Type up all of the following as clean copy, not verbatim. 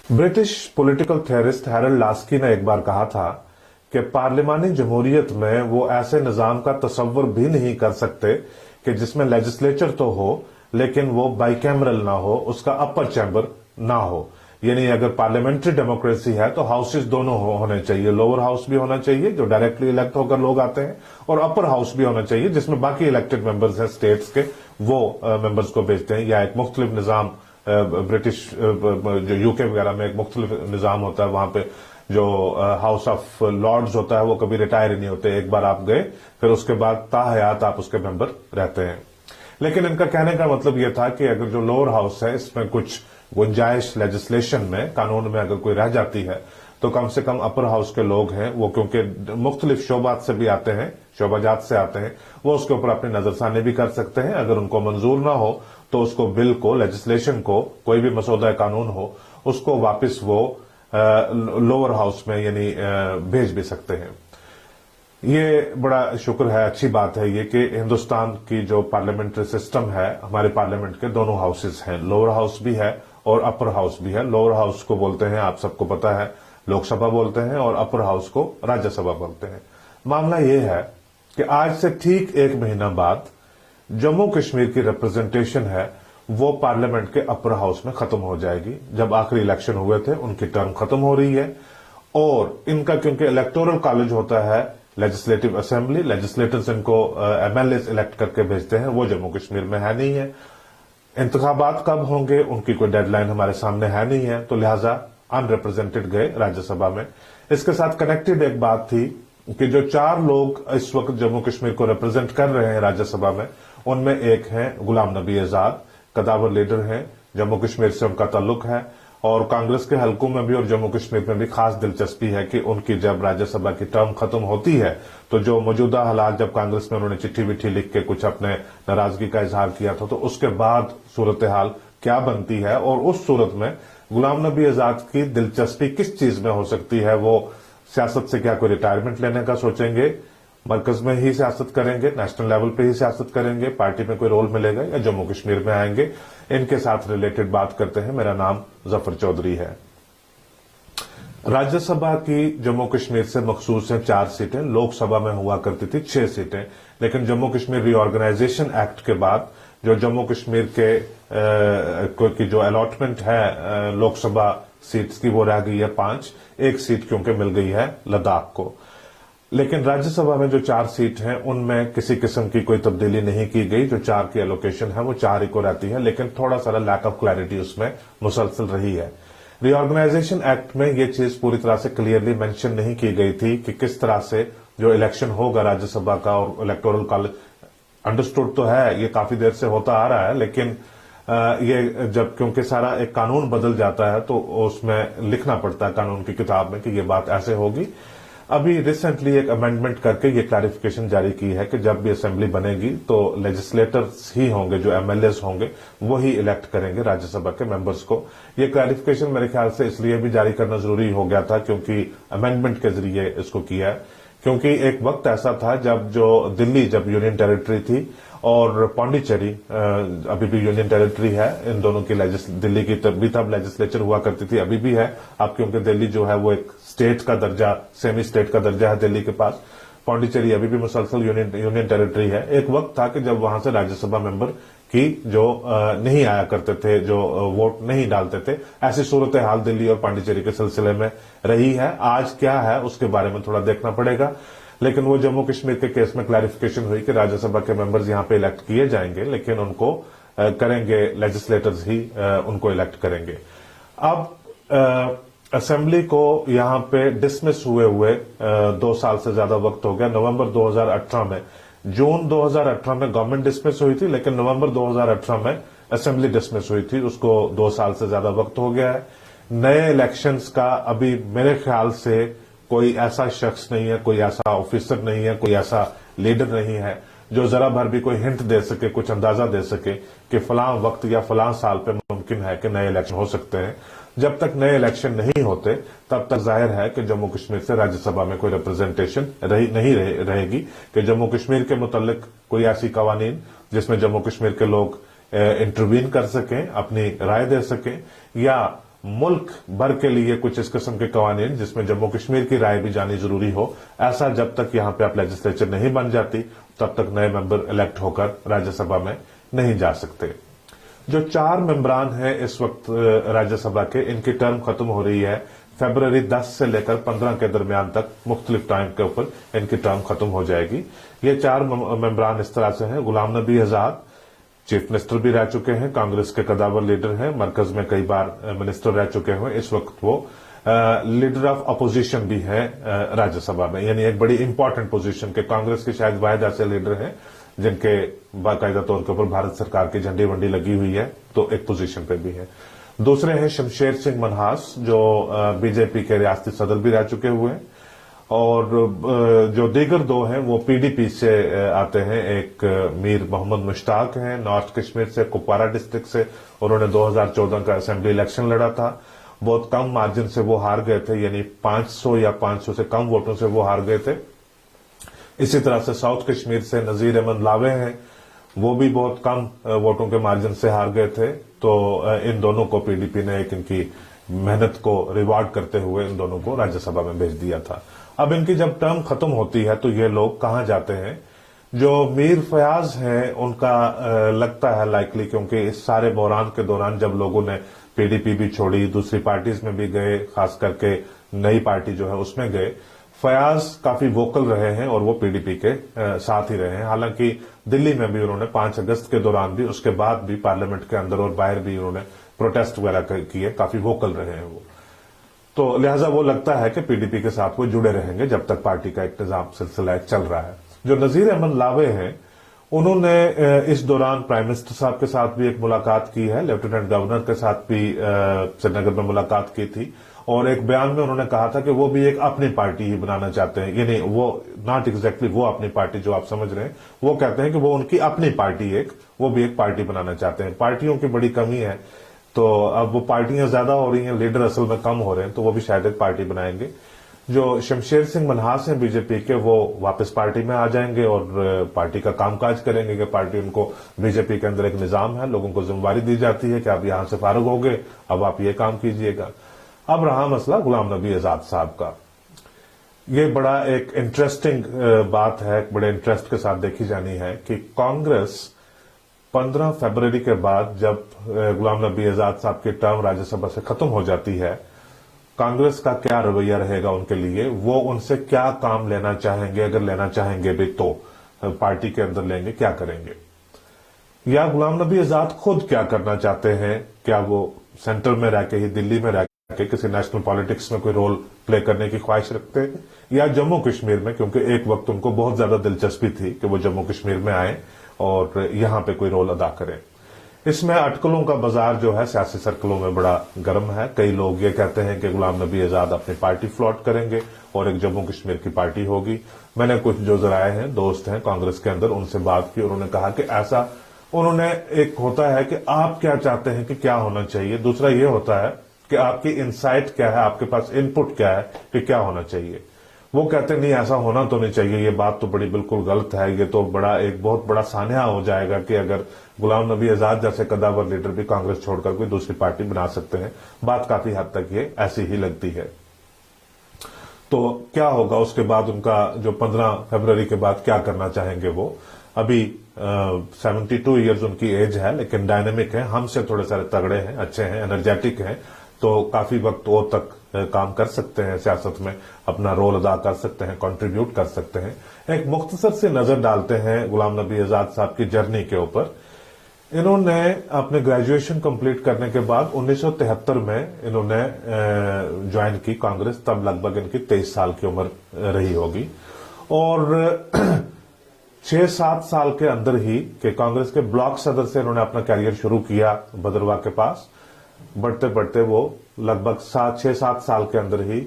British political theorist Harold Laski ने एक बार कहा था कि पार्लिमानी जमहूरियत में वो ऐसे निजाम का तस्वर भी नहीं कर सकते कि जिसमें लेजिस्लेचर तो हो लेकिन वो बाइकैमरल ना हो, उसका अपर चैम्बर ना हो। यानी अगर पार्लियामेंट्री डेमोक्रेसी है तो हाउसेस दोनों होने चाहिए, लोअर हाउस भी होना चाहिए जो डायरेक्टली इलेक्ट होकर लोग आते हैं, और अपर हाउस भी होना चाहिए जिसमें बाकी इलेक्टेड मेंबर्स हैं स्टेट्स के, वो मेंबर्स को भेजते हैं। या एक मुख्तलिफ निजाम ब्रिटिश जो यूके वगैरह में एक मुख्तलिफ निजाम होता है, वहां पे जो हाउस ऑफ लॉर्ड्स होता है वो कभी रिटायर ही नहीं होते। एक बार आप गए फिर उसके बाद ताहयात आप उसके मेंबर रहते हैं। लेकिन इनका कहने का मतलब यह था कि अगर जो लोअर हाउस है इसमें कुछ गुंजाइश लेजिस्लेशन में, कानून में अगर कोई रह जाती है तो कम से कम अपर हाउस के लोग हैं वो, क्योंकि मुख्तलिफ शोबात से भी आते हैं, शोबाजात से आते हैं, वो उसके ऊपर अपनी नजरसानी भी कर सकते हैं। अगर उनको मंजूर ना हो तो उसको बिल को, लेजिस्लेशन को, कोई भी मसौदा कानून हो उसको वापस वो लोअर हाउस में यानी भेज भी सकते हैं। ये बड़ा शुक्र है, अच्छी बात है ये कि हिंदुस्तान की जो पार्लियामेंट्री सिस्टम है, हमारे पार्लियामेंट के दोनों हाउसेस हैं, लोअर हाउस भी है और अपर हाउस भी है। लोअर हाउस को बोलते हैं, आप सबको पता है, लोकसभा बोलते हैं, और अपर हाउस को राज्यसभा बोलते हैं। मामला ये है कि आज से ठीक एक महीना बाद जम्मू कश्मीर की रिप्रेजेंटेशन है वो पार्लियामेंट के अपर हाउस में खत्म हो जाएगी। जब आखिरी इलेक्शन हुए थे उनकी टर्म खत्म हो रही है, और इनका क्योंकि इलेक्टोरल कॉलेज होता है, लेजिस्लेटिव असेंबली, लेजिस्लेटर्स इनको एमएलए इलेक्ट करके भेजते हैं, वो जम्मू कश्मीर में है नहीं है। इंतखाबात कब होंगे उनकी कोई डेडलाइन हमारे सामने है नहीं है, तो लिहाजा अनरिप्रेजेंटेड गए राज्यसभा में। इसके साथ कनेक्टेड एक बात थी कि जो 4 लोग इस वक्त जम्मू कश्मीर को रिप्रेजेंट कर रहे हैं राज्यसभा में, उनमें एक हैं गुलाम नबी आजाद, कदावर लीडर हैं, जम्मू कश्मीर से उनका ताल्लुक है, और कांग्रेस के हलकों में भी और जम्मू कश्मीर में भी खास दिलचस्पी है कि उनकी जब राज्यसभा की टर्म खत्म होती है तो जो मौजूदा हालात, जब कांग्रेस में उन्होंने चिट्ठी विट्ठी लिख के कुछ अपने नाराजगी का इजहार किया था, तो उसके बाद सूरत हाल क्या बनती है, और उस सूरत में गुलाम नबी आजाद की दिलचस्पी किस चीज में हो सकती है। वो सियासत से क्या कोई रिटायरमेंट लेने का सोचेंगे, मरकज में ही सियासत करेंगे, नेशनल लेवल पे ही सियासत करेंगे, पार्टी में कोई रोल मिलेगा, या जम्मू कश्मीर में आएंगे। इनके साथ रिलेटेड बात करते हैं। मेरा नाम जफर चौधरी है। राज्यसभा की जम्मू कश्मीर से मखसूस है 4 सीटें, लोकसभा में हुआ करती थी 6 सीटें, लेकिन जम्मू कश्मीर रीऑर्गेनाइजेशन एक्ट के बाद जो जम्मू कश्मीर के की जो अलॉटमेंट है लोकसभा सीट्स की, वो रह गई है 5, 1 सीट क्योंकि मिल गई है लद्दाख को। लेकिन राज्यसभा में जो 4 सीट हैं उनमें किसी किस्म की कोई तब्दीली नहीं की गई। जो 4 की एलोकेशन है वो 4 ही को रहती है, लेकिन थोड़ा सा लैक ऑफ क्लैरिटी उसमें मुसलसल रही है। रीऑर्गेनाइजेशन एक्ट में ये चीज पूरी तरह से क्लियरली मेंशन नहीं की गई थी कि किस तरह से जो इलेक्शन होगा राज्यसभा का और इलेक्टोरल कॉलेज। अंडरस्टूड तो है, ये काफी देर से होता आ रहा है, लेकिन ये जब क्योंकि सारा एक कानून बदल जाता है तो उसमें लिखना पड़ता है कानून की किताब में कि ये बात ऐसे होगी। अभी रिसेंटली एक अमेंडमेंट करके ये क्लैरिफिकेशन जारी की है कि जब भी असेंबली बनेगी तो लेजिस्लेटर्स ही होंगे, जो एमएलएस होंगे वही इलेक्ट करेंगे राज्यसभा के मेंबर्स को। ये क्लैरिफिकेशन मेरे ख्याल से इसलिए भी जारी करना जरूरी हो गया था क्योंकि अमेंडमेंट के जरिए इसको किया है, क्योंकि एक वक्त ऐसा था जब जो दिल्ली जब यूनियन टेरिटरी थी और पांडिचेरी अभी भी यूनियन टेरिटरी है, इन दोनों की दिल्ली की तब लेजिस्लेचर हुआ करती थी, अभी भी है। अब क्योंकि दिल्ली जो है वो एक स्टेट का दर्जा, सेमी स्टेट का दर्जा है दिल्ली के पास, पांडिचेरी अभी भी मुसलसल यूनियन टेरिटरी है। एक वक्त था कि जब वहां से राज्यसभा मेंबर की जो नहीं आया करते थे, जो वोट नहीं डालते थे, ऐसी सूरत हाल दिल्ली और पांडिचेरी के सिलसिले में रही है। आज क्या है उसके बारे में थोड़ा देखना पड़ेगा, लेकिन वो जम्मू कश्मीर के केस में क्लैरिफिकेशन हुई कि राज्यसभा के मेंबर्स यहां पे इलेक्ट किए जाएंगे, लेकिन उनको करेंगे लेजिस्लेटर्स ही उनको इलेक्ट करेंगे। अब असेंबली को यहां पे डिसमिस हुए 2 साल से ज्यादा वक्त हो गया। नवंबर 2018 में, जून 2018 में गवर्नमेंट डिसमिस हुई थी, लेकिन नवंबर 2018 में असेंबली डिसमिस हुई थी, उसको 2 साल से ज्यादा वक्त हो गया है। नए इलेक्शंस का अभी मेरे ख्याल से कोई ऐसा शख्स नहीं है, कोई ऐसा ऑफिसर नहीं है, कोई ऐसा लीडर नहीं है जो जरा भर भी कोई हिंट दे सके, कुछ अंदाजा दे सके कि फलां वक्त या फलां साल पे मुमकिन है कि नए इलेक्शन हो सकते हैं। जब तक नए इलेक्शन नहीं होते तब तक जाहिर है कि जम्मू कश्मीर से राज्यसभा में कोई रिप्रेजेंटेशन नहीं रहेगी कि जम्मू कश्मीर के मुतल्लिक कोई ऐसी कवानीन जिसमें जम्मू कश्मीर के लोग इंटरवीन कर सकें, अपनी राय दे सकें, या मुल्क भर के लिए कुछ इस किस्म के कवानीन जिसमें जम्मू कश्मीर की राय भी जानी जरूरी हो, ऐसा जब तक यहां पे आप लेजिस्लेचर नहीं बन जाती तब तक नए मेंबर इलेक्ट होकर राज्यसभा में नहीं जा सकते। जो 4 मेंबरान हैं इस वक्त राज्यसभा के, इनकी टर्म खत्म हो रही है फरवरी 10 से लेकर 15 के दरमियान तक, मुख्तलिफ टाइम के ऊपर इनकी टर्म खत्म हो जाएगी। ये 4 मेंबरान इस तरह से हैं। गुलाम नबी आजाद चीफ मिनिस्टर भी रह चुके हैं, कांग्रेस के कदावर लीडर हैं, मरकज में कई बार मिनिस्टर रह चुके हैं, इस वक्त वो लीडर ऑफ अपोजिशन भी है राज्यसभा में, यानी एक बड़ी इंपॉर्टेंट पोजीशन के कांग्रेस के शायद वाहिद ऐसे लीडर हैं जिनके बाकायदा तौर के ऊपर भारत सरकार की झंडी वंडी लगी हुई है, तो एक पोजीशन पे भी है। दूसरे हैं शमशेर सिंह मनहास जो बीजेपी के रियासती सदर भी रह चुके हुए हैं, और जो दीगर 2 हैं वो पीडीपी से आते हैं। एक मीर मोहम्मद मुश्ताक हैं, नॉर्थ कश्मीर से, कुपवारा डिस्ट्रिक्ट से। उन्होंने 2014 का असेंबली इलेक्शन लड़ा था, बहुत कम मार्जिन से वो हार गए थे, यानी 500 या 500 से कम वोटों से वो हार गए थे। इसी तरह से साउथ कश्मीर से नजीर अहमद लावे हैं, वो भी बहुत कम वोटों के मार्जिन से हार गए थे। तो इन दोनों को पीडीपी ने एक इनकी मेहनत को रिवार्ड करते हुए इन दोनों को राज्यसभा में भेज दिया था। अब इनकी जब टर्म खत्म होती है तो ये लोग कहां जाते हैं? जो मीर फयाज हैं उनका लगता है लाइकली, क्योंकि इस सारे बहरान के दौरान जब लोगों ने पीडीपी भी छोड़ी, दूसरी पार्टीज में भी गए, खास करके नई पार्टी जो है उसमें गए, फयाज काफी वोकल रहे हैं और वो पीडीपी के साथ ही रहे हैं। हालांकि दिल्ली में भी उन्होंने 5 अगस्त के दौरान भी, उसके बाद भी पार्लियामेंट के अंदर और बाहर भी उन्होंने प्रोटेस्ट वगैरह किए, काफी वोकल रहे हैं वो। तो लिहाजा वो लगता है कि पीडीपी के साथ वो जुड़े रहेंगे जब तक पार्टी का एक निजाम सिलसिला चल रहा है। जो नजीर अहमद लावे हैं उन्होंने इस दौरान प्राइम मिनिस्टर साहब के साथ भी एक मुलाकात की है, लेफ्टिनेंट गवर्नर के साथ भी श्रीनगर में मुलाकात की थी, और एक बयान में उन्होंने कहा था कि वो भी एक अपनी पार्टी ही बनाना चाहते हैं। यानी वो नॉट एग्जैक्टली वो अपनी पार्टी जो आप समझ रहे हैं, वो कहते हैं कि वो उनकी अपनी पार्टी वो भी एक पार्टी बनाना चाहते हैं। पार्टियों की बड़ी कमी है, तो अब वो पार्टियां ज्यादा हो रही हैं, लीडर असल में कम हो रहे हैं, तो वो भी शायद एक पार्टी बनाएंगे। जो शमशेर सिंह मनहास हैं बीजेपी के, वो वापस पार्टी में आ जाएंगे और पार्टी का कामकाज करेंगे कि पार्टी उनको, बीजेपी के अंदर एक निजाम है, लोगों को जिम्मेवारी दी जाती है कि आप यहां से फारुग हो गए, अब आप ये काम कीजिएगा। अब रहा मसला गुलाम नबी आजाद साहब का। ये बड़ा एक इंटरेस्टिंग बात है, बड़े इंटरेस्ट के साथ देखी जानी है कि कांग्रेस 15 फरवरी के बाद जब गुलाम नबी आजाद साहब की टर्म राज्यसभा से खत्म हो जाती है, कांग्रेस का क्या रवैया रहेगा उनके लिए, वो उनसे क्या काम लेना चाहेंगे, अगर लेना चाहेंगे भी तो पार्टी के अंदर लेंगे, क्या करेंगे, या गुलाम नबी आजाद खुद क्या करना चाहते हैं? क्या वो सेंटर में रह के ही, दिल्ली में रह के किसी नेशनल पॉलिटिक्स में कोई रोल प्ले करने की ख्वाहिश रखते हैं, या जम्मू कश्मीर में, क्योंकि एक वक्त उनको बहुत ज्यादा दिलचस्पी थी कि वो जम्मू कश्मीर में आए और यहां पे कोई रोल अदा करें। इसमें अटकलों का बाजार जो है सियासी सर्कलों में बड़ा गर्म है। कई लोग ये कहते हैं कि गुलाम नबी आजाद अपनी पार्टी फ्लॉट करेंगे और एक जम्मू कश्मीर की पार्टी होगी। मैंने कुछ जो जराए हैं, दोस्त हैं कांग्रेस के अंदर, उनसे बात की, उन्होंने कहा कि ऐसा, उन्होंने, एक होता है कि आप क्या चाहते हैं कि क्या होना चाहिए, दूसरा ये होता है कि आपकी इनसाइट क्या है, आपके पास इनपुट क्या है कि क्या होना चाहिए। वो कहते नहीं ऐसा होना तो नहीं चाहिए, ये बात तो बड़ी बिल्कुल गलत है, ये तो बड़ा एक बहुत बड़ा सान्या हो जाएगा कि अगर गुलाम नबी आजाद जैसे कदावर लीडर भी कांग्रेस छोड़कर कोई दूसरी पार्टी बना सकते हैं। बात काफी हद तक ये ऐसी ही लगती है। तो क्या होगा उसके बाद, उनका जो 15 फरवरी के बाद क्या करना चाहेंगे वो? अभी 72 ईयर्स उनकी एज है, लेकिन डायनेमिक है, हमसे थोड़े सारे तगड़े हैं, अच्छे हैं, एनर्जेटिक हैं, तो काफी वक्त और तक काम कर सकते हैं, सियासत में अपना रोल अदा कर सकते हैं, कंट्रीब्यूट कर सकते हैं। एक मुख्तसर से नजर डालते हैं गुलाम नबी आजाद साहब की जर्नी के ऊपर। इन्होंने अपने ग्रेजुएशन कंप्लीट करने के बाद 1973 में इन्होंने ज्वाइन की कांग्रेस, तब लगभग इनकी 23 साल की उम्र रही होगी, और 6-7 साल के अंदर ही कि कांग्रेस के ब्लॉक सदर से इन्होंने अपना कैरियर शुरू किया भदरवा के पास, बढ़ते बढ़ते वो लगभग 6-7 साल के अंदर ही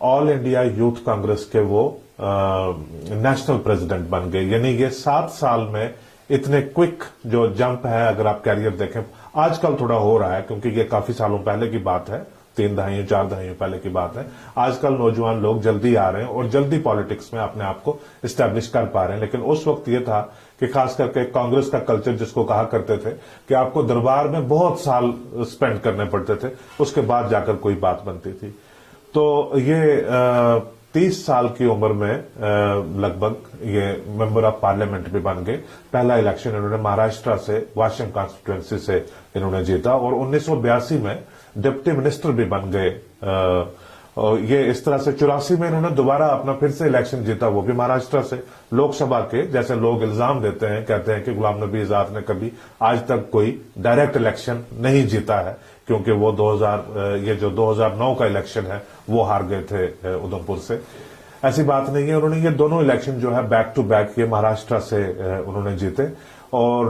ऑल इंडिया यूथ कांग्रेस के वो नेशनल प्रेसिडेंट बन गए। यानी ये 7 साल में इतने क्विक जो जंप है, अगर आप कैरियर देखें, आजकल थोड़ा हो रहा है क्योंकि ये काफी सालों पहले की बात है, 3 दहाइयों 4 दहाइयों पहले की बात है। आजकल नौजवान लोग जल्दी आ रहे हैं और जल्दी पॉलिटिक्स में अपने आप को स्टैब्लिश कर पा रहे हैं, लेकिन उस वक्त ये था कि खास करके कांग्रेस का कल्चर जिसको कहा करते थे कि आपको दरबार में बहुत साल स्पेंड करने पड़ते थे, उसके बाद जाकर कोई बात बनती थी। तो ये 30 साल की उम्र में लगभग ये मेंबर ऑफ पार्लियामेंट भी बन गए। पहला इलेक्शन इन्होंने महाराष्ट्र से वाशिम कॉन्स्टिट्यूएंसी से इन्होंने जीता और 1982 में डिप्टी मिनिस्टर भी बन गए। और ये इस तरह से 84 में इन्होंने दोबारा अपना फिर से इलेक्शन जीता, वो भी महाराष्ट्र से लोकसभा के। जैसे लोग इल्जाम देते हैं, कहते हैं कि गुलाम नबी आजाद ने कभी आज तक कोई डायरेक्ट इलेक्शन नहीं जीता है, क्योंकि वो 2009 का इलेक्शन है वो हार गए थे उधमपुर से। ऐसी बात नहीं है, उन्होंने ये दोनों इलेक्शन जो है बैक टू बैक ये महाराष्ट्र से उन्होंने जीते। और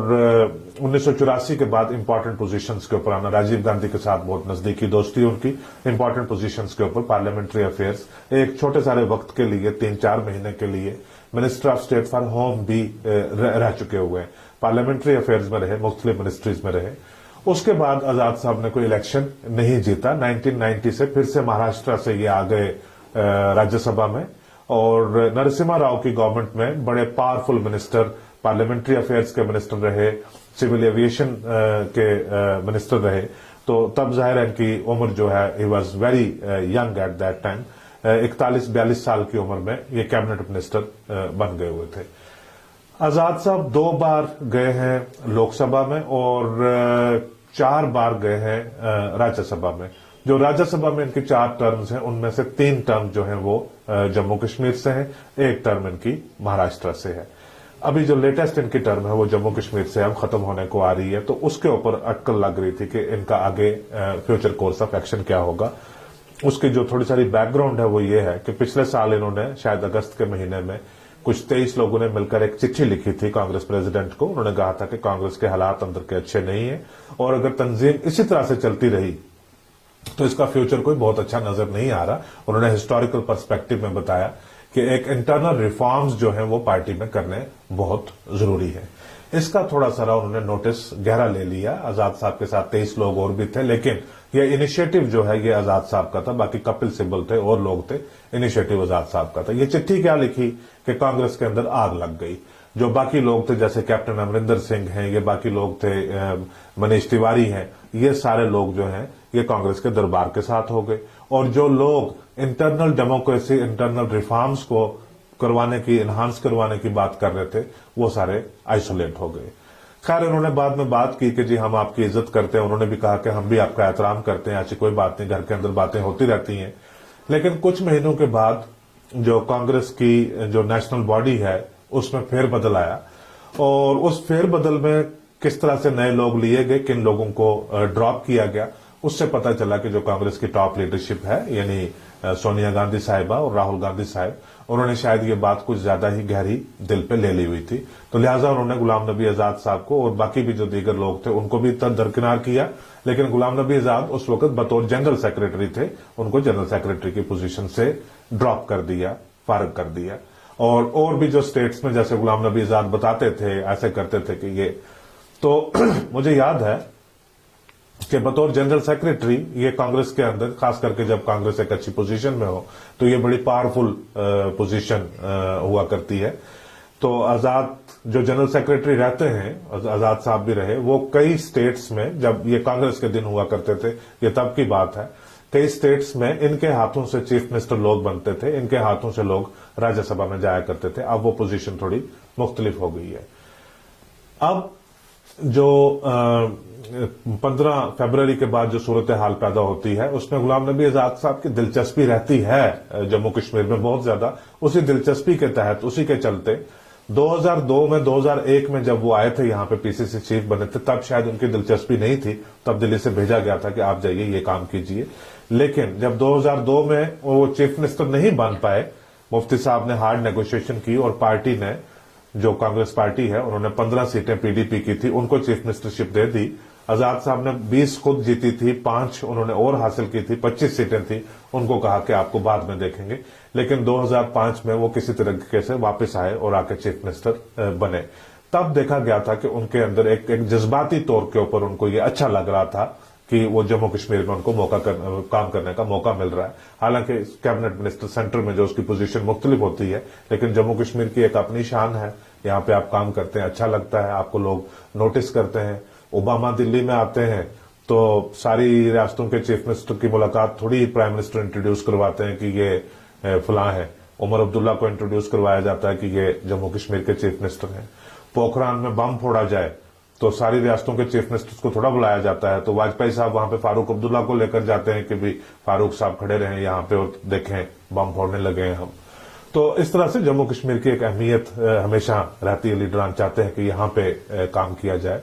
1984 के बाद इंपॉर्टेंट पोजीशंस के ऊपर आना, राजीव गांधी के साथ बहुत नजदीकी दोस्ती उनकी, इंपॉर्टेंट पोजीशंस के ऊपर पार्लियामेंट्री अफेयर्स, एक छोटे सारे वक्त के लिए 3-4 महीने के लिए minister of state for home भी रह चुके हुए हैं। पार्लियामेंट्री अफेयर्स में रहे, मुख्तलिफ मिनिस्ट्रीज में रहे। उसके बाद आजाद साहब ने कोई इलेक्शन नहीं जीता। 1990 से फिर से महाराष्ट्र से ये आ गए राज्यसभा में, और नरसिम्हा राव की गवर्नमेंट में बड़े पावरफुल मिनिस्टर, पार्लियामेंट्री अफेयर्स के मिनिस्टर रहे, सिविल एविएशन के मिनिस्टर रहे। तो तब जाहिर है इनकी उम्र जो है, he was very young at that time. 41-42 साल की उम्र में ये कैबिनेट मिनिस्टर बन गए हुए थे। आजाद साहब 2 बार गए हैं लोकसभा में और 4 बार गए हैं राज्यसभा में। जो राज्यसभा में इनकी 4 टर्म्स हैं, उनमें से 3 टर्म जो हैं वो जम्मू कश्मीर से हैं, 1 टर्म इनकी महाराष्ट्र से है। अभी जो लेटेस्ट इनकी टर्म है वो जम्मू कश्मीर से अब खत्म होने को आ रही है, तो उसके ऊपर अटकल लग रही थी कि इनका आगे फ्यूचर कोर्स ऑफ एक्शन क्या होगा। उसकी जो थोड़ी सारी बैकग्राउंड है वो ये है कि पिछले साल इन्होंने शायद अगस्त के महीने में कुछ 23 लोगों ने मिलकर एक चिट्ठी लिखी थी कांग्रेस प्रेसिडेंट को। उन्होंने कहा था कि कांग्रेस के हालात अंदर के अच्छे नहीं है और अगर तंजीम इसी तरह से चलती रही तो इसका फ्यूचर कोई बहुत अच्छा नजर नहीं आ रहा। उन्होंने हिस्टोरिकल पर्सपेक्टिव में बताया कि एक इंटरनल रिफॉर्म्स जो है वो पार्टी में करने बहुत जरूरी है। इसका थोड़ा सा उन्होंने नोटिस गहरा ले लिया। आजाद साहब के साथ 23 लोग और भी थे, लेकिन ये इनिशिएटिव जो है ये आजाद साहब का था, बाकी कपिल सिब्बल थे और लोग थे, इनिशिएटिव आजाद साहब का था। ये चिट्ठी क्या लिखी कि कांग्रेस के अंदर आग लग गई। जो बाकी लोग थे जैसे कैप्टन अमरिंदर सिंह हैं, ये बाकी लोग थे मनीष तिवारी हैं, ये सारे लोग जो हैं ये कांग्रेस के दरबार के साथ हो गए। और जो लोग इंटरनल डेमोक्रेसी, इंटरनल रिफॉर्म्स को करवाने की, एनहांस करवाने की बात कर रहे थे, वो सारे आइसोलेट हो गए। खैर उन्होंने बाद में बात की कि जी हम आपकी इज्जत करते हैं। उन्होंने भी कहा कि हम भी आपका एहतराम करते हैं, ऐसी कोई बात नहीं, घर के अंदर बातें होती रहती हैं। लेकिन कुछ महीनों के बाद जो कांग्रेस की जो नेशनल बॉडी है उसमें फेरबदल आया, और उस फेरबदल में किस तरह से नए लोग लिए गए, किन लोगों को ड्रॉप किया गया, उससे पता चला कि जो कांग्रेस की टॉप लीडरशिप है यानी सोनिया गांधी साहिबा और राहुल गांधी साहब, उन्होंने शायद ये बात कुछ ज्यादा ही गहरी दिल पे ले ली हुई थी। तो लिहाजा उन्होंने गुलाम नबी आजाद साहब को और बाकी भी जो दीगर लोग थे उनको भी दरकिनार किया। लेकिन गुलाम नबी आजाद उस वक्त बतौर जनरल सेक्रेटरी थे, उनको जनरल सेक्रेटरी की पोजीशन से ड्रॉप कर दिया, फारग कर दिया। और भी जो स्टेट्स में जैसे गुलाम नबी आजाद बताते थे, ऐसे करते थे कि ये तो मुझे याद है कि बतौर जनरल सेक्रेटरी ये कांग्रेस के अंदर, खास करके जब कांग्रेस एक अच्छी पोजीशन में हो तो ये बड़ी पावरफुल पोजीशन हुआ करती है। तो आजाद जो जनरल सेक्रेटरी रहते हैं, आजाद साहब भी रहे, वो कई स्टेट्स में, जब ये कांग्रेस के दिन हुआ करते थे, ये तब की बात है, कई स्टेट्स में इनके हाथों से चीफ मिनिस्टर लोग बनते थे, इनके हाथों से लोग राज्यसभा में जाया करते थे। अब वो पोजीशन थोड़ी मुख्तलिफ हो गई है। अब जो 15 फरवरी के बाद जो सूरत हाल पैदा होती है उसमें गुलाम नबी आजाद साहब की दिलचस्पी रहती है जम्मू कश्मीर में बहुत ज्यादा। उसी दिलचस्पी के तहत, उसी के चलते 2002 में, 2001 में जब वो आए थे यहाँ पे पीसीसी चीफ बने थे, तब शायद उनकी दिलचस्पी नहीं थी, तब दिल्ली से भेजा गया था कि आप जाइए ये काम कीजिए। लेकिन जब 2002 में वो चीफ मिनिस्टर नहीं बन पाए, मुफ्ती साहब ने हार्ड नेगोशिएशन की और पार्टी ने, जो कांग्रेस पार्टी है, उन्होंने 15 सीटें पीडीपी की थी, उनको चीफ मिनिस्टरशिप दे दी। आजाद साहब ने 20 खुद जीती थी, 5 उन्होंने और हासिल की थी, 25 सीटें थी, उनको कहा कि आपको बाद में देखेंगे। लेकिन 2005 में वो किसी तरीके से वापस आए और आके चीफ मिनिस्टर बने। तब देखा गया था कि उनके अंदर एक जज्बाती तौर के ऊपर उनको ये अच्छा लग रहा था कि वो जम्मू कश्मीर में उनको काम करने का मौका मिल रहा है। हालांकि कैबिनेट मिनिस्टर सेंटर में जो उसकी पोजीशन मुख्तलिफ होती है, लेकिन जम्मू कश्मीर की एक अपनी शान है। यहाँ पे आप काम करते हैं, अच्छा लगता है, आपको लोग नोटिस करते हैं। ओबामा दिल्ली में आते हैं तो सारी रियासतों के चीफ मिनिस्टर की मुलाकात थोड़ी प्राइम मिनिस्टर इंट्रोड्यूस करवाते हैं कि ये फलां है। उमर अब्दुल्ला को इंट्रोड्यूस करवाया जाता है कि ये जम्मू कश्मीर के चीफ मिनिस्टर हैं। पोखरान में बम फोड़ा जाए तो सारी रियासतों के चीफ मिनिस्टर्स को थोड़ा बुलाया जाता है, तो वाजपेयी साहब वहां पे फारूक अब्दुल्ला को लेकर जाते हैं कि भी फारूक साहब खड़े रहें यहाँ पे और देखें बम फोड़ने लगे हैं हम। तो इस तरह से जम्मू कश्मीर की एक अहमियत हमेशा रहती है। लीडरान चाहते हैं कि यहाँ पे काम किया जाए।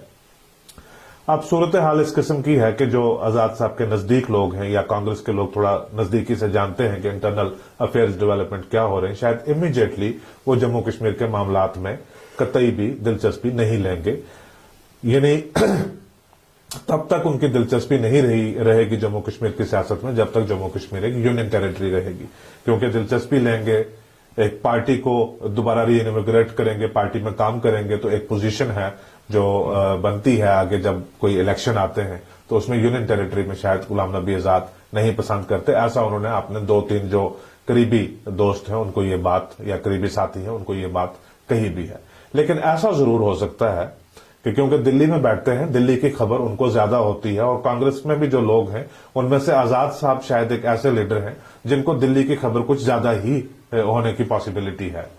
अब सूरत हाल इस किस्म की है कि जो आजाद साहब के नजदीक लोग हैं या कांग्रेस के लोग थोड़ा नजदीकी से जानते हैं कि इंटरनल अफेयर्स डेवलपमेंट क्या हो रहे हैं, शायद इमीडिएटली वो जम्मू कश्मीर के मामलात में कतई भी दिलचस्पी नहीं लेंगे। यानी तब तक उनकी दिलचस्पी नहीं रहेगी जम्मू कश्मीर की सियासत में जब तक जम्मू कश्मीर एक यूनियन टेरिटरी रहेगी, क्योंकि दिलचस्पी लेंगे, एक पार्टी को दोबारा री इनोग्रेट करेंगे, पार्टी में काम करेंगे, तो एक पोजीशन है जो बनती है आगे जब कोई इलेक्शन आते हैं, तो उसमें यूनियन टेरिटरी में शायद गुलाम नबी आजाद नहीं पसंद करते। ऐसा उन्होंने अपने 2-3 जो करीबी दोस्त हैं उनको ये बात, या करीबी साथी हैं उनको ये बात कही भी है। लेकिन ऐसा जरूर हो सकता है कि क्योंकि दिल्ली में बैठते हैं, दिल्ली की खबर उनको ज्यादा होती है, और कांग्रेस में भी जो लोग हैं उनमें से आजाद साहब शायद एक ऐसे लीडर हैं जिनको दिल्ली की खबर कुछ ज्यादा ही होने की पॉसिबिलिटी है।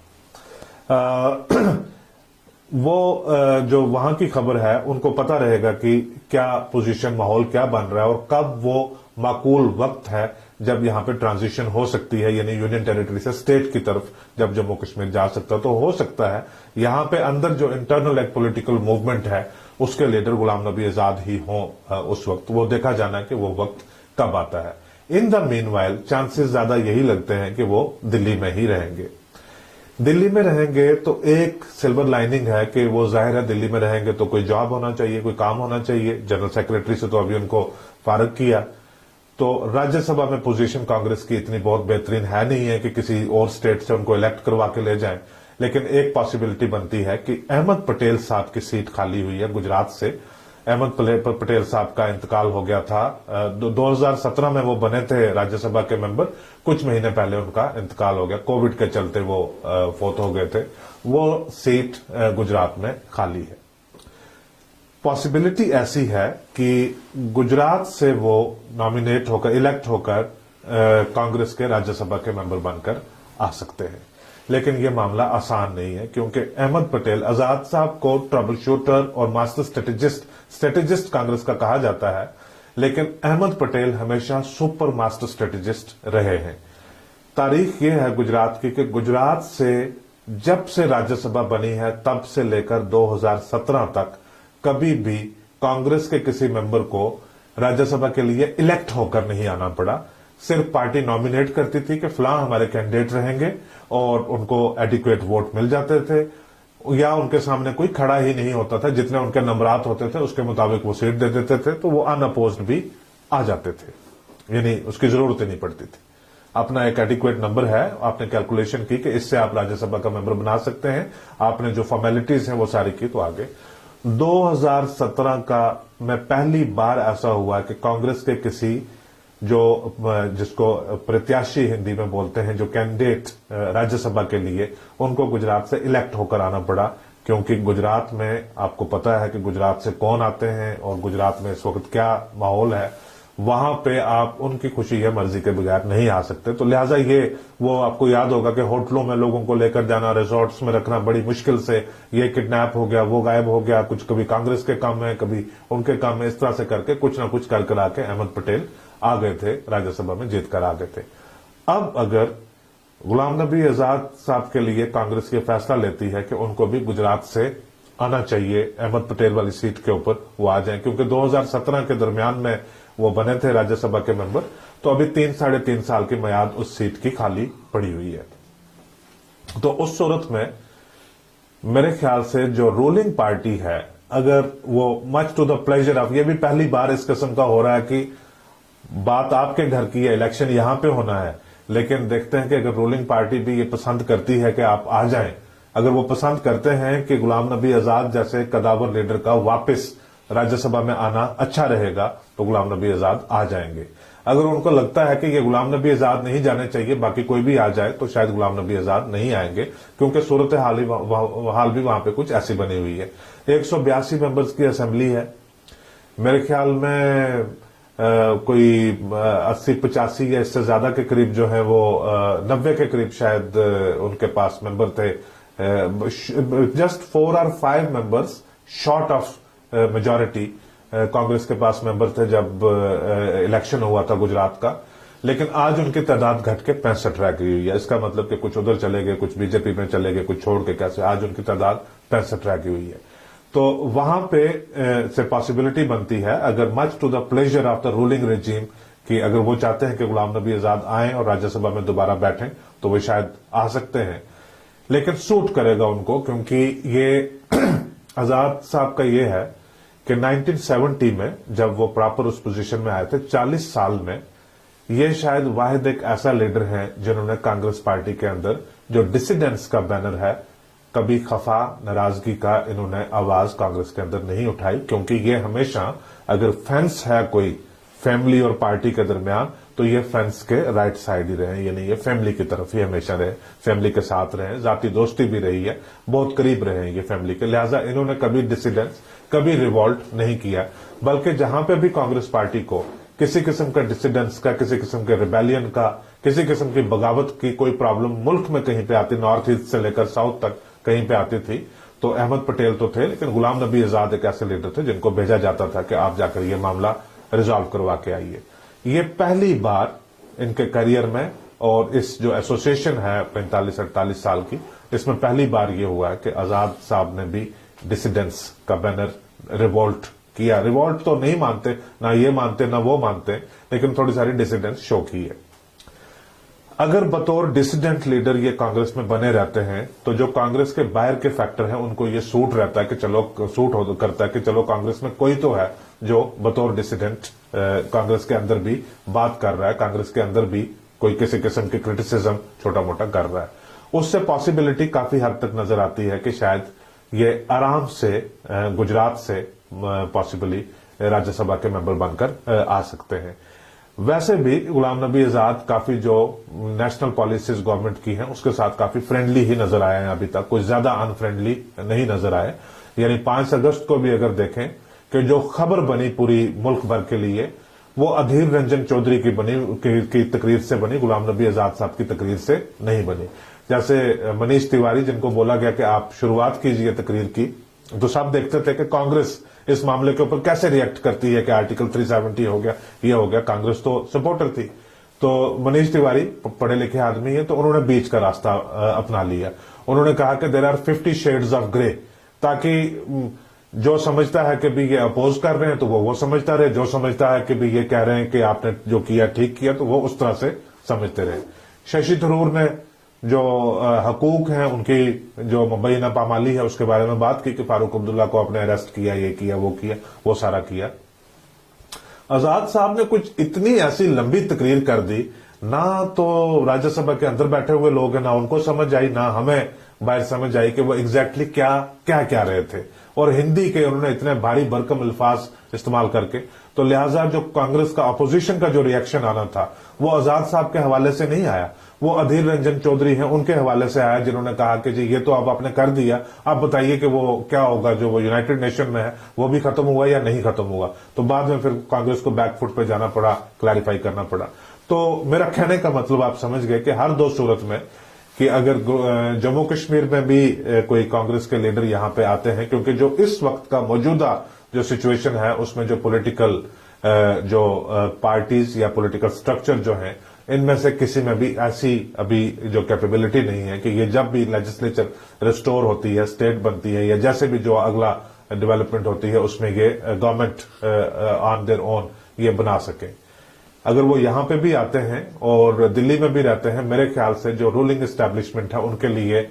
वो जो वहां की खबर है उनको पता रहेगा कि क्या पोजीशन, माहौल क्या बन रहा है और कब वो माकूल वक्त है जब यहां पे ट्रांजिशन हो सकती है, यानी यूनियन टेरिटरी से स्टेट की तरफ जब जम्मू कश्मीर जा सकता है। तो हो सकता है यहां पे अंदर जो इंटरनल एक पॉलिटिकल मूवमेंट है उसके लीडर गुलाम नबी आजाद ही हों उस वक्त। वो देखा जाना है कि वो वक्त कब आता है। इन द मीनवाइल चांसेस ज्यादा यही लगते हैं कि वो दिल्ली में ही रहेंगे। दिल्ली में रहेंगे तो एक सिल्वर लाइनिंग है कि वो जाहिर है दिल्ली में रहेंगे तो कोई जॉब होना चाहिए, कोई काम होना चाहिए। जनरल सेक्रेटरी से तो अभी उनको फारग किया, तो राज्यसभा में पोजीशन कांग्रेस की इतनी बहुत बेहतरीन है नहीं है कि किसी और स्टेट से उनको इलेक्ट करवा के ले जाएं। लेकिन एक पॉसिबिलिटी बनती है कि अहमद पटेल साहब की सीट खाली हुई है गुजरात से। अहमद पटेल साहब का इंतकाल हो गया था 2017 में, वो बने थे राज्यसभा के मेंबर, कुछ महीने पहले उनका इंतकाल हो गया, कोविड के चलते वो फौत हो गए थे। वो सीट गुजरात में खाली है। पॉसिबिलिटी ऐसी है कि गुजरात से वो नॉमिनेट होकर, इलेक्ट होकर कांग्रेस के राज्यसभा के मेंबर बनकर आ सकते हैं। लेकिन यह मामला आसान नहीं है, क्योंकि अहमद पटेल, आजाद साहब को ट्रबल शूटर और मास्टर स्ट्रेटेजिस्ट कांग्रेस का कहा जाता है, लेकिन अहमद पटेल हमेशा सुपर मास्टर स्ट्रेटेजिस्ट रहे हैं। तारीख यह है गुजरात की कि गुजरात से जब से राज्यसभा बनी है तब से लेकर 2017 तक कभी भी कांग्रेस के किसी मेंबर को राज्यसभा के लिए इलेक्ट होकर नहीं आना पड़ा। सिर्फ पार्टी नॉमिनेट करती थी कि फलां हमारे कैंडिडेट रहेंगे और उनको एडिक्वेट वोट मिल जाते थे, या उनके सामने कोई खड़ा ही नहीं होता था, जितने उनके नंबरात होते थे उसके मुताबिक वो सीट दे देते थे, तो वो अनअपोज्ड भी आ जाते थे, यानी उसकी जरूरत ही नहीं पड़ती थी। अपना एक एडिक्वेट नंबर है, आपने कैलकुलेशन की कि इससे आप राज्यसभा का मेंबर बना सकते हैं, आपने जो फॉर्मेलिटीज हैं वो सारी की, तो आगे 2017 का में पहली बार ऐसा हुआ कि कांग्रेस के किसी जो जिसको प्रत्याशी हिंदी में बोलते हैं, जो कैंडिडेट राज्यसभा के लिए, उनको गुजरात से इलेक्ट होकर आना पड़ा। क्योंकि गुजरात में आपको पता है कि गुजरात से कौन आते हैं और गुजरात में इस वक्त क्या माहौल है, वहां पे आप उनकी खुशी या मर्जी के बगैर नहीं आ सकते। तो लिहाजा ये, वो आपको याद होगा कि होटलों में लोगों को लेकर जाना, रिजॉर्ट्स में रखना बड़ी मुश्किल से, ये किडनैप हो गया, वो गायब हो गया, कुछ कभी कांग्रेस के काम में कभी उनके काम में, इस तरह से करके कुछ ना कुछ कर करा के अहमद पटेल आ गए थे, राज्यसभा में जीत कर आ गए थे। अब अगर गुलाम नबी आजाद साहब के लिए कांग्रेस ये फैसला लेती है कि उनको भी गुजरात से आना चाहिए, अहमद पटेल वाली सीट के ऊपर वो आ जाएं, क्योंकि 2017 के दरमियान में वो बने थे राज्यसभा के मेंबर, तो अभी 3-3.5 साल की मियाद उस सीट की खाली पड़ी हुई है। तो उस सूरत में मेरे ख्याल से जो रूलिंग पार्टी है, अगर वो much to the pleasure of, ये भी पहली बार इस किस्म का हो रहा है कि बात आपके घर की है, इलेक्शन यहां पे होना है, लेकिन देखते हैं कि अगर रूलिंग पार्टी भी ये पसंद करती है कि आप आ जाएं, अगर वो पसंद करते हैं कि गुलाम नबी आजाद जैसे कदावर लीडर का वापस राज्यसभा में आना अच्छा रहेगा, तो गुलाम नबी आजाद आ जाएंगे। अगर उनको लगता है कि ये गुलाम नबी आजाद नहीं जाने चाहिए, बाकी कोई भी आ जाए, तो शायद गुलाम नबी आजाद नहीं आएंगे, क्योंकि सूरत हाल भी वहां पे कुछ ऐसी बनी हुई है। 182 मेंबर्स की असेंबली है। मेरे ख्याल में कोई 80-85 या इससे ज्यादा के करीब जो है वो 90 के करीब शायद उनके पास मेंबर थे। जस्ट 4 और 5 members short of majority Congress के पास मेंबर थे जब इलेक्शन हुआ था गुजरात का। लेकिन आज उनकी तादाद घट के 65 रह गई हुई है। इसका मतलब कि कुछ उधर चले गए, कुछ बीजेपी में चले गए, कुछ छोड़ के कैसे, आज उनकी तादाद 65 रह गई हुई है। तो वहां पे से पॉसिबिलिटी बनती है, अगर much to the pleasure of the ruling regime, कि अगर वो चाहते हैं कि गुलाम नबी आजाद आए और राज्यसभा में दोबारा बैठें, तो वो शायद आ सकते हैं। लेकिन सूट करेगा उनको, क्योंकि ये आजाद साहब का ये है कि 1970 में जब वो प्रॉपर उस पोजीशन में आए थे, 40 साल में ये शायद वाहिद एक ऐसा लीडर है जिन्होंने कांग्रेस पार्टी के अंदर जो डिसिडेंट्स का बैनर है, कभी खफा नाराजगी का इन्होंने आवाज कांग्रेस के अंदर नहीं उठाई। क्योंकि ये हमेशा, अगर फेंस है कोई फैमिली और पार्टी के दरमियान, तो ये फेंस के राइट साइड ही रहे, यानी ये फैमिली की तरफ ही हमेशा रहे, फैमिली के साथ रहे, जाती दोस्ती भी रही है, बहुत करीब रहे हैं ये फैमिली के। लिहाजा इन्होंने कभी डिसिडेंस, कभी रिवॉल्ट नहीं किया। बल्कि जहां पे भी कांग्रेस पार्टी को किसी किस्म का डिसिडेंस का, किसी किस्म के रिबेलियन का, किसी किस्म की बगावत की कोई प्रॉब्लम मुल्क में कहीं पे आती, नॉर्थ ईस्ट से लेकर साउथ तक कहीं पे आती थी, तो अहमद पटेल तो थे, लेकिन गुलाम नबी आजाद एक ऐसे लीडर थे जिनको भेजा जाता था कि आप जाकर ये मामला रिजॉल्व करवा के आइए। ये पहली बार इनके करियर में, और इस जो एसोसिएशन है 45-48 साल की, इसमें पहली बार ये हुआ है कि आजाद साहब ने भी डिसिडेंस का बैनर रिवोल्ट किया। रिवोल्ट तो नहीं मानते, ना ये मानते ना वो मानते, लेकिन थोड़ी सारी डिसिडेंस शो की है। अगर बतौर डिसिडेंट लीडर ये कांग्रेस में बने रहते हैं, तो जो कांग्रेस के बाहर के फैक्टर हैं उनको ये सूट रहता है कि चलो, सूट करता है कि चलो कांग्रेस में कोई तो है जो बतौर डिसिडेंट कांग्रेस के अंदर भी बात कर रहा है, कांग्रेस के अंदर भी कोई किसी किस्म की क्रिटिसिज्म छोटा मोटा कर रहा है। उससे पॉसिबिलिटी काफी हद तक नजर आती है कि शायद ये आराम से गुजरात से पॉसिबली राज्यसभा के मेंबर बनकर आ सकते हैं। वैसे भी गुलाम नबी आजाद काफी जो नेशनल पॉलिसीज गवर्नमेंट की हैं उसके साथ काफी फ्रेंडली ही नजर आए हैं अभी तक, कुछ ज्यादा अनफ्रेंडली नहीं नजर आए। यानी 5 अगस्त को भी अगर देखें कि जो खबर बनी पूरी मुल्क भर के लिए, वो अधीर रंजन चौधरी की बनी की तकरीर से बनी, गुलाम नबी आजाद साहब की तकरीर से नहीं बनी। जैसे मनीष तिवारी, जिनको बोला गया कि आप शुरुआत कीजिए तकरीर की, तो सब देखते थे कि कांग्रेस इस मामले के ऊपर कैसे रिएक्ट करती है कि आर्टिकल 370 हो गया, ये हो गया। कांग्रेस तो सपोर्टर थी, तो मनीष तिवारी पढ़े लिखे आदमी है, तो उन्होंने बीच का रास्ता अपना लिया। उन्होंने कहा कि there are 50 shades of grey, ताकि जो समझता है कि भी ये अपोज कर रहे हैं तो वो समझता रहे, जो समझता है कि भी ये कह रहे हैं कि आपने जो किया ठीक किया, तो वो उस तरह से समझते रहे। शशि थरूर ने जो हकूक हैं उनकी जो मुबैना पामाली है उसके बारे में बात की कि फारूक अब्दुल्ला को आपने अरेस्ट किया, ये किया, वो सारा किया। आजाद साहब ने कुछ इतनी ऐसी लंबी तकरीर कर दी, ना तो राज्यसभा के अंदर बैठे हुए लोग हैं ना उनको समझ आई, ना हमें बाहर समझ आई कि वो एग्जैक्टली क्या रहे थे। और हिंदी के उन्होंने इतने भारी भरकम अल्फाज इस्तेमाल करके, तो लिहाजा जो कांग्रेस का अपोजिशन का जो रिएक्शन आना था वो आजाद साहब के हवाले से नहीं आया, वो अधीर रंजन चौधरी हैं उनके हवाले से आया, जिन्होंने कहा कि जी ये तो अब आपने कर दिया, आप बताइए कि वो क्या होगा, जो वो यूनाइटेड नेशन में है वो भी खत्म हुआ या नहीं खत्म हुआ। तो बाद में फिर कांग्रेस को बैकफुट पे जाना पड़ा, क्लैरिफाई करना पड़ा। तो मेरा कहने का मतलब आप समझ गए कि हर दो सूरत में, कि अगर जम्मू कश्मीर में भी कोई कांग्रेस के लीडर यहां पे आते हैं, क्योंकि जो इस वक्त का मौजूदा जो सिचुएशन है उसमें जो पॉलिटिकल जो पार्टीज या पॉलिटिकल स्ट्रक्चर जो है, इनमें से किसी में भी ऐसी अभी जो कैपेबिलिटी नहीं है कि ये जब भी लेजिस्लेचर रिस्टोर होती है, स्टेट बनती है, या जैसे भी जो अगला डेवलपमेंट होती है उसमें ये गवर्नमेंट ऑन देयर ओन ये बना सके। अगर वो यहां पे भी आते हैं और दिल्ली में भी रहते हैं, मेरे ख्याल से जो रूलिंग एस्टैब्लिशमेंट है उनके लिए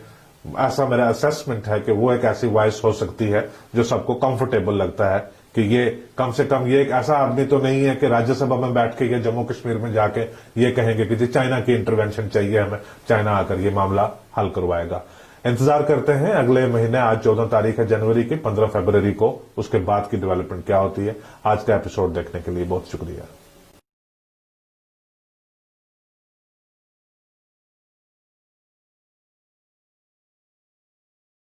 ऐसा मेरा असेसमेंट है कि वो एक ऐसी वॉइस हो सकती है जो सबको कंफर्टेबल लगता है, कि ये कम से कम ये एक ऐसा आदमी तो नहीं है कि राज्यसभा में बैठ के ये जम्मू कश्मीर में जाके ये कहेंगे कि जी चाइना की इंटरवेंशन चाहिए हमें, चाइना आकर ये मामला हल करवाएगा। इंतजार करते हैं अगले महीने, आज 14 तारीख है जनवरी की, 15 फरवरी को उसके बाद की डेवलपमेंट क्या होती है। आज का एपिसोड देखने के लिए बहुत शुक्रिया।